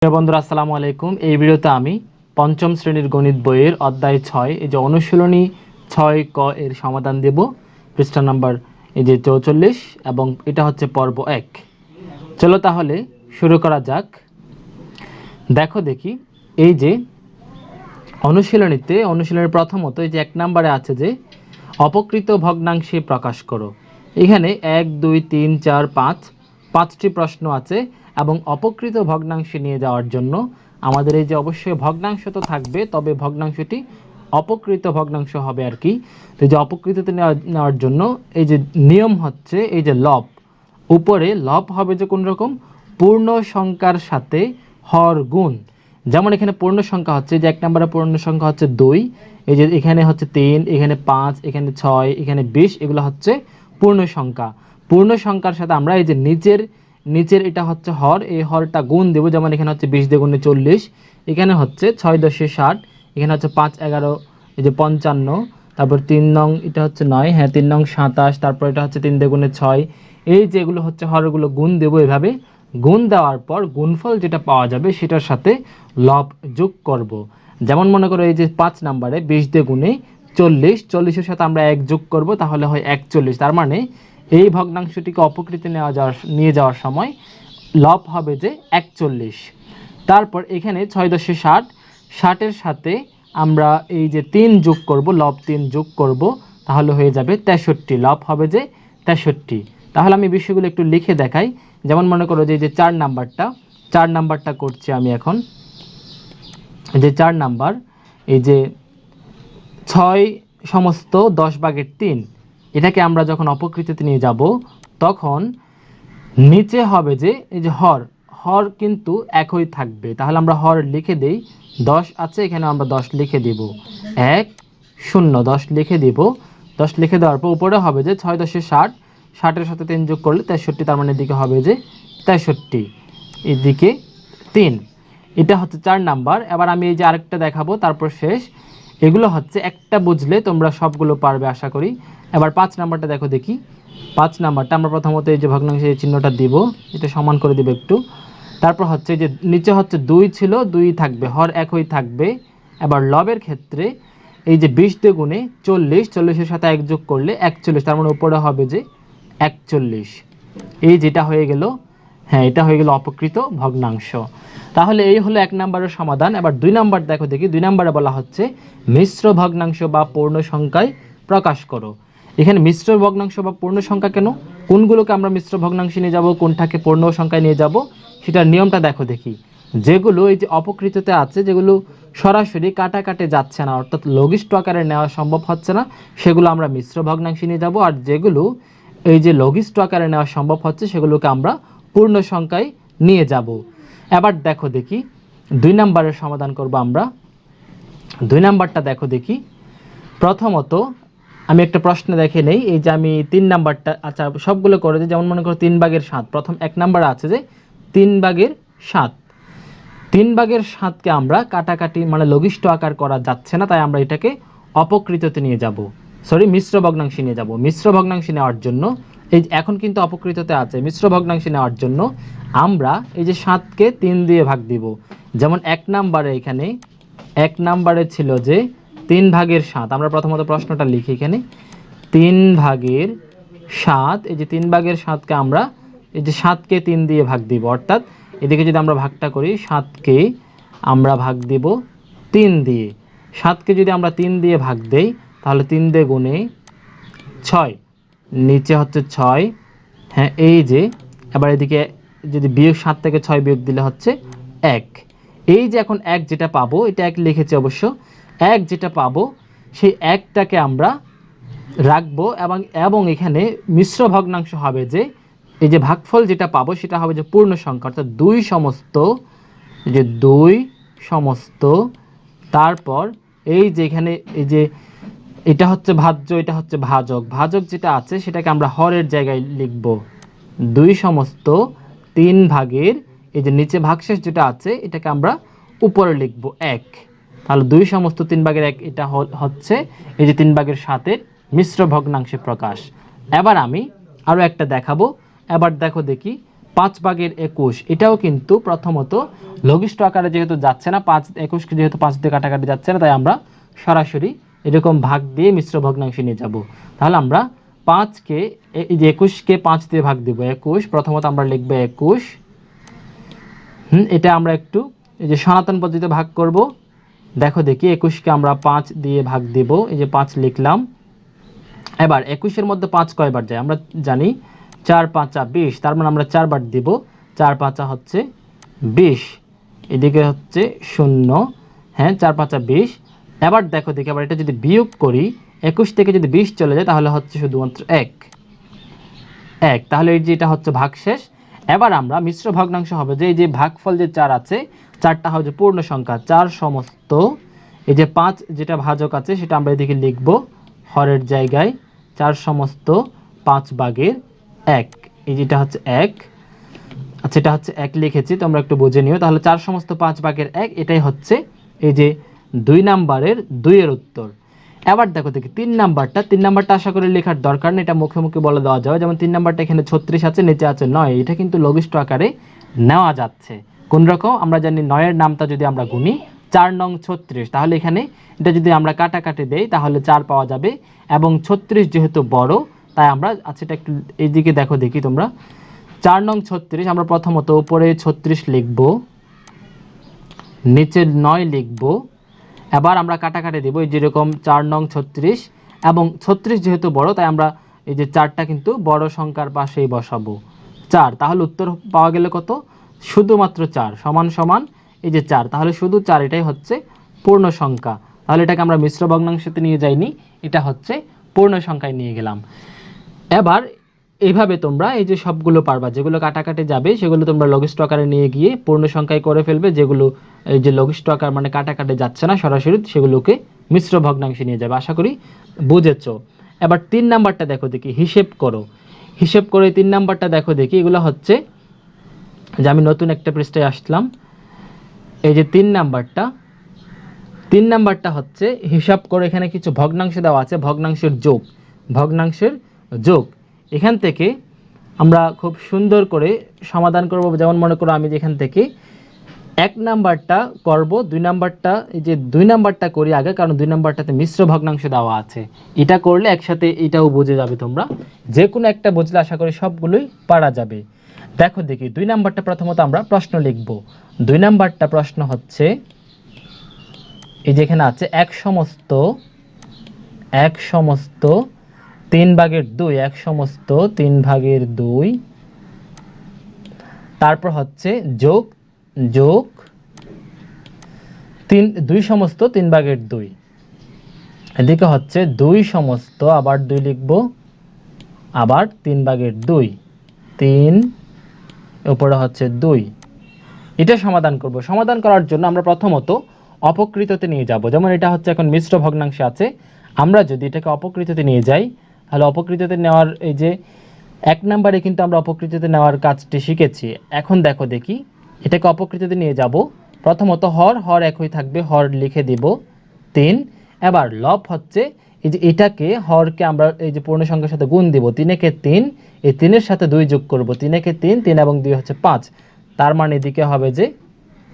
প্রিয় বন্ধুরা আসসালামু আলাইকুম। এই ভিডিওতে আমি পঞ্চম শ্রেণীর গণিত বইয়ের অধ্যায় 6 এই যে অনুশীলনী 6 ক এর সমাধান দেব। পৃষ্ঠা নাম্বার এই যে 44 এবং এটা হচ্ছে পর্ব 1। চলো তাহলে শুরু করা যাক। দেখো দেখি এই যে অনুশীলনীর প্রথমত এই যে 1 নম্বরে আছে যে অপকৃত ভগ্নাংশে প্রকাশ করো। এখানে 1 2 3 4 5 পাঁচটি প্রশ্ন আছে এবং অপকৃত ভগ্নাংশে নিয়ে যাওয়ার জন্য আমাদের এই যে অবশ্যই ভগ্নাংশ তো থাকবে, তবে ভগ্নাংশটি অপকৃত ভগ্নাংশ হবে আর কি। তো এই যে অপকৃততে নেওয়ার জন্য এই যে নিয়ম হচ্ছে এই যে লব, উপরে লব হবে যে কোন রকম পূর্ণ সংখ্যার সাথে হর গুণ। যেমন এখানে পূর্ণ সংখ্যা হচ্ছে যে 1 নম্বরে পূর্ণ সংখ্যা হচ্ছে 2, এই যে এখানে হচ্ছে 3, এখানে 5, এখানে 6, এখানে 20, এগুলো হচ্ছে পূর্ণ সংখ্যা। পূর্ণ সংখ্যার সাথে আমরা এই যে নিচের এটা হচ্ছে হর, এই হরটা গুণ দেব। যেমন এখানে হচ্ছে 20 দিয়ে গুণে 40, এখানে হচ্ছে 6 10 60, এখানে হচ্ছে 5 11 এই যে 55, তারপর 3 নং এটা হচ্ছে 9, হ্যাঁ 3 নং 27, তারপর এটা হচ্ছে 3 দিয়ে গুণে 6। এই যেগুলো হচ্ছে হরগুলো গুণ দেব। এভাবে গুণ দেওয়ার পর গুণফল যেটা পাওয়া যাবে সেটার সাথে লব যোগ করব। যেমন মনে করো এই যে 5 নম্বরে 20 দিয়ে গুণে 40, 40-এর সাথে আমরা 1 যোগ করব, তাহলে হয় 41। তার মানে এই ভগ্নাংশটিকে অপকৃতে নিয়ে যাওয়ার সময় লব হবে যে 41। তারপর এখানে 6 10 60, 60-এর সাথে আমরা এই যে 3 যোগ করব, লব 3 যোগ করব, তাহলে হয়ে যাবে 63, লব হবে যে 63। তাহলে আমি বিষয়গুলো একটু লিখে দেখাই। যেমন মনে করো যে এই যে 4 নাম্বারটা করছি আমি এখন। যে 4 নাম্বার এই যে 6 সমস্ত 10 ভাগের 3, এটাকে আমরা যখন অপকৃততে নিয়ে যাব তখন নিচে হবে যে এই যে হর কিন্তু একই থাকবে। তাহলে আমরা হর লিখে দেই, 10 আছে এখানে আমরা 10 লিখে দেব, 1 0 10 লিখে দেব। 10 লিখে দেওয়ার পর উপরে হবে যে 6 10 60, 60-এর সাথে 3 যোগ করলে 63, তার মানে এদিকে হবে যে 63, এদিকে 3। এটা হচ্ছে 4 নাম্বার। এবার আমি এই যে আরেকটা দেখাবো, তারপর শেষ। এগুলো হচ্ছে একটা বুঝলে তোমরা সবগুলো পারবে আশা করি। এবার 5 নাম্বারটা দেখো দেখি। 5 নাম্বারটা আমরা প্রথমত এই যে ভগ্নাংশের চিহ্নটা দিব, এটা সমান করে দিব একটু। তারপর হচ্ছে যে নিচে হচ্ছে 2 ছিল, 2 থাকবে, হর একই থাকবে। এবার লবের ক্ষেত্রে এই যে 20 দিয়ে গুণে 40, 40-এর সাথে 1 যোগ করলে 41, তার মানে উপরে হবে যে 41। এই যেটা হয়ে গেল, হ্যাঁ এটা হয়ে গেল অপকৃত ভগ্নাংশ। তাহলে এই হলো 1 নম্বরের সমাধান। এবার 2 নম্বর দেখো দেখি। 2 নম্বরে বলা হচ্ছে মিশ্র ভগ্নাংশ বা পূর্ণ সংখ্যায় প্রকাশ করো। এখানে মিশ্র ভগ্নাংশ বা পূর্ণ সংখ্যা কেন, কোনগুলোকে আমরা মিশ্র ভগ্নাংশে নিয়ে যাব, কোনটাকে পূর্ণ সংখ্যায় নিয়ে যাব, সেটার নিয়মটা দেখো দেখি। যেগুলো এই যে অপকৃততে আছে, যেগুলো সরাসরি কাটাকাটে যাচ্ছে না, অর্থাৎ লঘিষ্ঠ আকারে নেওয়া সম্ভব হচ্ছে না, সেগুলো আমরা মিশ্র ভগ্নাংশে নিয়ে যাব। আর যেগুলো এই যে লঘিষ্ঠ আকারে নেওয়া সম্ভব হচ্ছে, সেগুলোকে আমরা পূর্ণ সংখ্যায় নিয়ে যাব। এবার দেখো দেখি 2 নম্বরের সমাধান করব আমরা। 2 নম্বরটা দেখো দেখি। প্রথমত আমি একটা প্রশ্ন দেখে নেই। এই যে আমি 3 নাম্বারটা, আচ্ছা সবগুলো করে দিই। যেমন মনে করো 3 ভাগের 7, প্রথম 1 নাম্বার আছে যে 3 ভাগের 7, 3 ভাগের 7কে আমরা কাটাকাটি মানে লঘিষ্ঠ আকার করা যাচ্ছে না, তাই আমরা এটাকে অপকৃততে নিয়ে যাব, সরি মিশ্র ভগ্নাংশে নিয়ে যাব। মিশ্র ভগ্নাংশে নেওয়ার জন্য এই এখন কিন্তু অপকৃততে আছে, মিশ্র ভগ্নাংশে নেওয়ার জন্য আমরা এই যে 7কে 3 দিয়ে ভাগ দিব। যেমন 1 নাম্বারে এখানে 1 নাম্বারে ছিল যে 3 ভাগের 7, আমরা প্রথমত প্রশ্নটা লিখি এখানে 3 ভাগের 7, এই যে 3 ভাগের 7কে আমরা এই যে 7কে 3 দিয়ে ভাগ দিব, অর্থাৎ এদিকে যদি আমরা ভাগটা করি 7কে আমরা ভাগ দেব 3 দিয়ে। 7কে যদি আমরা 3 দিয়ে ভাগ দেই তাহলে 3 দিয়ে গুণে 6, নিচে হচ্ছে 6, হ্যাঁ এই যে। এবার এদিকে যদি বিয়োগ 7 থেকে 6 বিয়োগ দিলে হচ্ছে 1। এই যে এখন 1 যেটা পাবো, এটা 1 লিখেছি অবশ্য, 1 যেটা পাবো সেই 1টাকে আমরা রাখবো এবং এখানে মিশ্র ভগ্নাংশ হবে যে এই যে ভাগফল যেটা পাবো সেটা হবে যে পূর্ণ সংখ্যা, অর্থাৎ 2 সমস্ত, যে 2 সমস্ত, তারপর এই যে এখানে এই যে এটা হচ্ছে ভাজ্য, এটা হচ্ছে ভাজক, ভাজক যেটা আছে সেটাকে আমরা হরের জায়গায় লিখব 2 সমস্ত 3 ভাগের, এই যে নিচে ভাগশেষ যেটা আছে এটাকে আমরা উপরে লিখব 1। তাহলে 2 সমস্ত 3 ভাগের 1, এটা হচ্ছে এই যে 3 ভাগের 7-এর মিশ্র ভগ্নাংশে প্রকাশ। এবার আমি আরও একটা দেখাবো। এবার দেখো দেখি 5/21, এটাও কিন্তু প্রথমত লঘিষ্ঠ আকারে যেহেতু যাচ্ছে না, 5/21কে যেহেতু 5 দিয়ে কাটাকাটি যাচ্ছে না, তাই আমরা সরাসরি এরকম ভাগ দিয়ে মিশ্র ভগ্নাংশে নিয়ে যাব। তাহলে আমরা 5কে এই যে 21কে 5 দিয়ে ভাগ দিব, 21, প্রথমত আমরা লিখব 21। এটা আমরা একটু এই যে সনাতন পদ্ধতিতে ভাগ করব। দেখো দেখি 21কে আমরা 5 দিয়ে ভাগ দিব, এই যে 5 লিখলাম। এবার 21-এর মধ্যে 5 কয়বার যায় আমরা জানি, 4 5 20, তার মানে আমরা 4 বার দিব, 4 5 হচ্ছে 20, এদিকে হচ্ছে 0, হ্যাঁ 4 5 20। এবার দেখো দেখি আবার এটা যদি বিয়োগ করি, 21 থেকে যদি 20 চলে যায় তাহলে হচ্ছে শুধুমাত্র 1, তাহলে এই যে এটা হচ্ছে ভাগশেষ। এবার আমরা মিশ্র ভগ্নাংশ হবে যে এই যে ভাগফল যে 4 আছে, 4টা হচ্ছে পূর্ণ সংখ্যা, 4 সমস্ত এই যে 5 যেটা ভাজক আছে সেটা আমরা এদিকে লিখব হরের জায়গায়, 4 সমস্ত 5/1, এই যেটা হচ্ছে 1, আচ্ছা এটা হচ্ছে 1 লিখেছি, তোমরা একটু বুঝে নিও। তাহলে 4 সমস্ত 5/1, এটাই হচ্ছে এই যে 2 নাম্বারের 2 এর উত্তর। এবার দেখো দেখি 3 নাম্বারটা আশা করি লেখার দরকার নেই, এটা মুখে মুখে বলে দেওয়া যাবে। যেমন 3 নাম্বারটা এখানে 36 আছে, নিচে আছে 9, এটা কিন্তু লঘিষ্ঠ আকারে নেওয়া যাচ্ছে। কোন রকম? আমরা জানি 9 এর নামটা যদি আমরা গুনি 4 নং 36, তাহলে এখানে এটা যদি আমরা কাটাকাটি দেই তাহলে 4 পাওয়া যাবে, এবং 36 যেহেতু বড় তাই আমরা, আচ্ছা এটা একটু এইদিকে দেখো দেখি তোমরা, 4 নং 36 আমরা প্রথমত উপরে 36 লিখব, নিচে 9 লিখব। এবার আমরা কাটাকাটি দেব, এই যেরকম 4 নং 36 এবং 36 যেহেতু বড় তাই আমরা এই যে 4টা কিন্তু বড় সংখ্যার পাশেই বসাবো, 4। তাহলে উত্তর পাওয়া গেল কত? শুধুমাত্র 4 সমান সমান এই যে 4, তাহলে শুধু 4, এটাই হচ্ছে পূর্ণ সংখ্যা। তাহলে এটাকে আমরা মিশ্র ভগ্নাংশতে নিয়ে যাইনি, এটা হচ্ছে পূর্ণ সংখ্যায় নিয়ে গেলাম। এবার এইভাবে তোমরা এই যে সবগুলো পারবা, যেগুলো কাটাকাটি যাবে সেগুলো তোমরা লঘিষ্ঠ আকারে নিয়ে গিয়ে পূর্ণ সংখ্যায় করে ফেলবে, যেগুলো এই যে লঘিষ্ঠ আকার মানে কাটাকাটি যাচ্ছে না সরাসরি সেগুলোকে মিশ্র ভগ্নাংশে নিয়ে যাবে। আশা করি বুঝেছো। এবার 3 নাম্বারটা দেখো দেখি, হিসেব করে 3 নাম্বারটা দেখো দেখি, এগুলো হচ্ছে যে আমি নতুন একটা পৃষ্ঠায় আসলাম, এই যে 3 নাম্বারটা হচ্ছে হিসাব করে, এখানে কিছু ভগ্নাংশ দেওয়া আছে, ভগ্নাংশের যোগ। এখান থেকে আমরা খুব সুন্দর করে সমাধান করব। যেমন মনে করো আমি যেখান থেকে 1 নাম্বারটা করব, 2 নাম্বারটা এই যে 2 নাম্বারটা করি আগে, কারণ 2 নাম্বারটাতে মিশ্র ভগ্নাংশ দেওয়া আছে। এটা করলে একসাথে এটাও বুঝে যাবে তোমরা, যে কোনো একটা বুঝলে আশা করি সবগুলোই পারা যাবে। দেখো দেখি 2 নাম্বারটা প্রথমত আমরা প্রশ্ন লিখব। 2 নাম্বারটা প্রশ্ন হচ্ছে এই যে এখানে আছে 1 সমস্ত 3/2, 1 সমস্ত 3/2, তারপর হচ্ছে যোগ 2 সমস্ত 3/2, এদিকে হচ্ছে 2 সমস্ত, আবার 2 লিখব, আবার 3/2, 3 উপরে হচ্ছে 2। এটা সমাধান করব। সমাধান করার জন্য আমরা প্রথমত অপকৃততে নিয়ে যাব। যেমন এটা হচ্ছে এখন মিশ্র ভগ্নাংশে আছে, আমরা যদি এটাকে অপকৃততে নিয়ে যাই তাহলে অপকৃততে নেওয়ার এই যে 1 নম্বরে কিন্তু আমরা অপকৃততে নেওয়ার কাজটি শিখেছি। এখন দেখো দেখি এটাকে অপকৃততে নিয়ে যাব। প্রথমত হর একই থাকবে, হর লিখে দিব 3। এবার লব হচ্ছে এই যে এটাকে হরকে আমরা এই যে পূর্ণ সংখ্যার সাথে গুণ দিব, 3 একে 3, এই 3 এর সাথে 2 যোগ করব, 3 একে 3, 3 এবং 2 হচ্ছে 5, তার মানে এদিকে হবে যে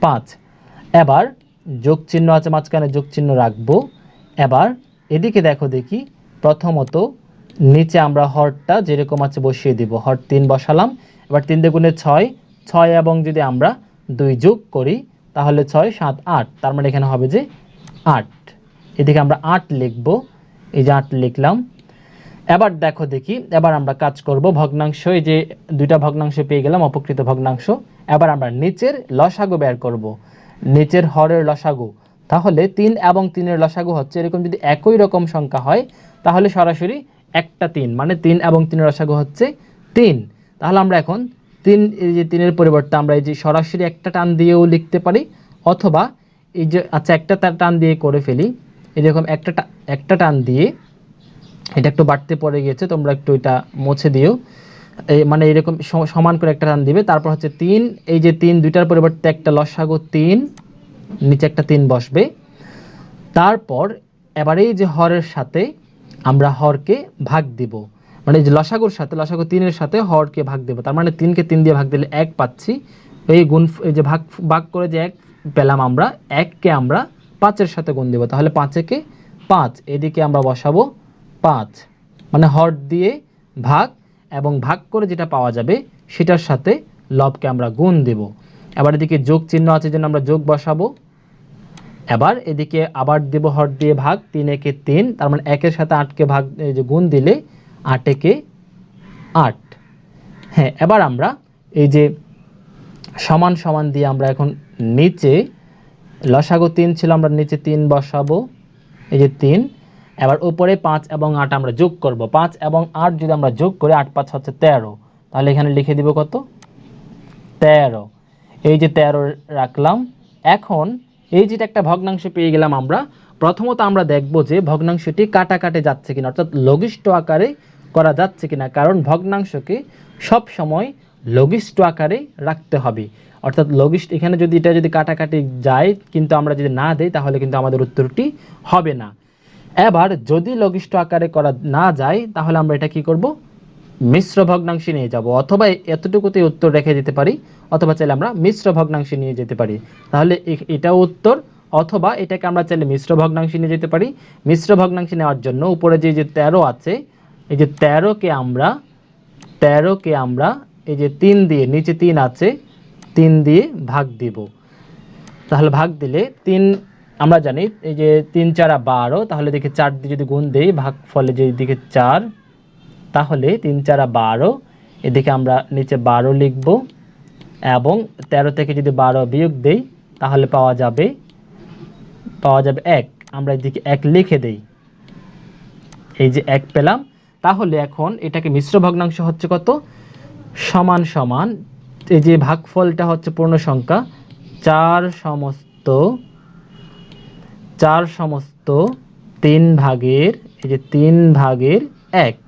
5। এবার যোগ চিহ্ন আছে মাঝখানে, যোগ চিহ্ন রাখবো। এবার এদিকে দেখো দেখি প্রথমত নিচে আমরা হরটা যেরকম আছে বসিয়ে দিব, হর 3 বসালাম। এবার 3 দুগুণে 6 এবং যদি আমরা 2 যোগ করি তাহলে 6 7 8, তার মানে এখানে হবে যে 8। এদিকে আমরা 8 লিখব, এই যে 8 লিখলাম। এবার দেখো দেখি এবার আমরা কাজ করব ভগ্নাংশ, এই যে 2টা ভগ্নাংশ পেয়ে গেলাম অপকৃত ভগ্নাংশ। এবার আমরা নিচের লসাগু বের করব, নিচের হরের লসাগু। তাহলে 3 এবং 3 এর লসাগু হচ্ছে এরকম, যদি একই রকম সংখ্যা হয় তাহলে সরাসরি একটা 3, মানে 3 এবং 3 এর লসাগু হচ্ছে 3। তাহলে আমরা এখন 3, এই যে 3 এর পরিবর্তে আমরা এই যে সরাসরি একটা টান দিয়েও লিখতে পারি, অথবা এই যে আচ্ছা একটা টান দিয়ে করে ফেলি, এরকম একটা টান দিয়ে, এটা একটু বাড়তে পড়ে গিয়েছে তোমরা একটু এটা মুছে দিও, এই মানে এরকম সমান করে একটা টান দিবে। তারপর হচ্ছে 3, এই যে 3 দুইটার পরিবর্তে একটা লসাগু 3, নিচে একটা 3 বসবে। তারপর এবারে এই যে হরের সাথে আমরা হরকে ভাগ দিব, মানে যে লসাগুর সাথে লসাগু 3-এর সাথে হরকে ভাগ দেবো, তার মানে 3কে 3 দিয়ে ভাগ দিলে 1 পাচ্ছি। এই এই যে ভাগ ভাগ করে যে 1 পেলাম আমরা, 1কে আমরা 5-এর সাথে গুণ দেবো, তাহলে 5-একে 5, এদিকে আমরা বসাবো 5, মানে হর দিয়ে ভাগ এবং ভাগ করে যেটা পাওয়া যাবে সেটার সাথে লবকে আমরা গুণ দেব। এবার এদিকে যোগ চিহ্ন আছে জন্য আমরা যোগ বসাবো। এবার এদিকে আবার দেব হর দিয়ে ভাগ, 3-একে 3, তার মানে 1-এর সাথে 8কে ভাগ এই যে গুণ দিলে 8-একে 8। হ্যাঁ, এবার আমরা এই যে সমান সমান দিয়ে আমরা এখন নিচে লসাগু 3 ছিল, আমরা নিচে 3 বসাবো, এই যে 3। এবার উপরে 5 এবং 8 আমরা যোগ করব, 5 এবং 8 যদি আমরা যোগ করি 8 5 হচ্ছে 13, তাহলে এখানে লিখে দিব কত, 13। এই যে 13 রাখলাম। এখন এই যেটা একটা ভগ্নাংশ পেয়ে গেলাম আমরা, প্রথমত আমরা দেখব যে ভগ্নাংশটি কাটাকাটি যাচ্ছে কিনা, অর্থাৎ লঘিষ্ঠ আকারে করা যাচ্ছে কিনা, কারণ ভগ্নাংশকে সব সময় লঘিষ্ঠ আকারে রাখতে হবে। অর্থাৎ লঘিষ্ঠ এখানে যদি এটা যদি কাটাকাটি যায় কিন্তু আমরা যদি না দেই তাহলে কিন্তু আমাদের উত্তরটি হবে না। এবার যদি লঘিষ্ঠ আকারে করা না যায় তাহলে আমরা এটা কি করব, মিশ্র ভগ্নাংশে নিয়ে যাব, অথবা এতটুকুতে উত্তর রেখে দিতে পারি, অথবা চাইলে আমরা মিশ্র ভগ্নাংশে নিয়ে যেতে পারি, তাহলে এটাও উত্তর। অথবা এটাকে আমরা চাইলে মিশ্র ভগ্নাংশে নিয়ে যেতে পারি। মিশ্র ভগ্নাংশে নেওয়ার জন্য উপরে যে 13 আছে, এই যে 13কে আমরা এই যে 3 দিয়ে, নিচে 3 আছে, 3 দিয়ে ভাগ দিব। তাহলে ভাগ দিলে 3, আমরা জানি এই যে 3 4 12, তাহলে দেখে 4 দিয়ে যদি গুণ দেই ভাগ ফলে যে দিকে 4, তাহলে 3 4 12, এদিকে আমরা নিচে 12 লিখব এবং 13 থেকে যদি 12 বিয়োগ দেই তাহলে পাওয়া যাবে 1। আমরা এদিকে 1 লিখে দেই, এই যে 1 পেলাম। তাহলে এখন এটাকে মিশ্র ভগ্নাংশ হচ্ছে কত, সমান সমান এই যে ভাগফলটা হচ্ছে পূর্ণ সংখ্যা 4 সমস্ত 3 ভাগের, এই যে 3 ভাগের 1,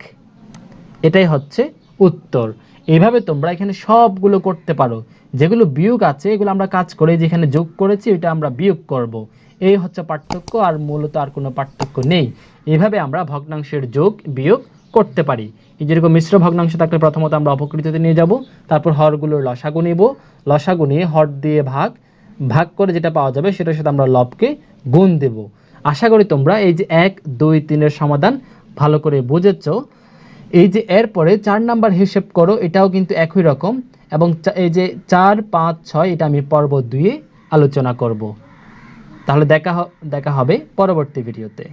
এটাই হচ্ছে উত্তর। এইভাবে তোমরা এখানে সবগুলো করতে পারো। যেগুলো বিয়োগ আছে এগুলো আমরা কাজ করে যেখানে যোগ করেছি এটা আমরা বিয়োগ করব। এই হচ্ছে পার্থক্য, আর মূলত আর কোনো পার্থক্য নেই। এইভাবে আমরা ভগ্নাংশের যোগ বিয়োগ করতে পারি। এই যেরকম মিশ্র ভগ্নাংশ থাকলে প্রথমত আমরা অপকৃততে নিয়ে যাব, তারপর হরগুলোর লসাগু নিব, লসাগু নিয়ে হর দিয়ে ভাগ করে যেটা পাওয়া যাবে সেটার সাথে আমরা লবকে গুণ দেব। আশা করি তোমরা এই যে 1 2 3-এর সমাধান ভালো করে বুঝেছো। এই যে এরপরে 4 নাম্বার হিসেব করো, এটাও কিন্তু একই রকম, এবং এই যে 4 5 6 এটা আমি পর্ব 2-এ আলোচনা করব। তাহলে দেখা হবে পরবর্তী ভিডিওতে।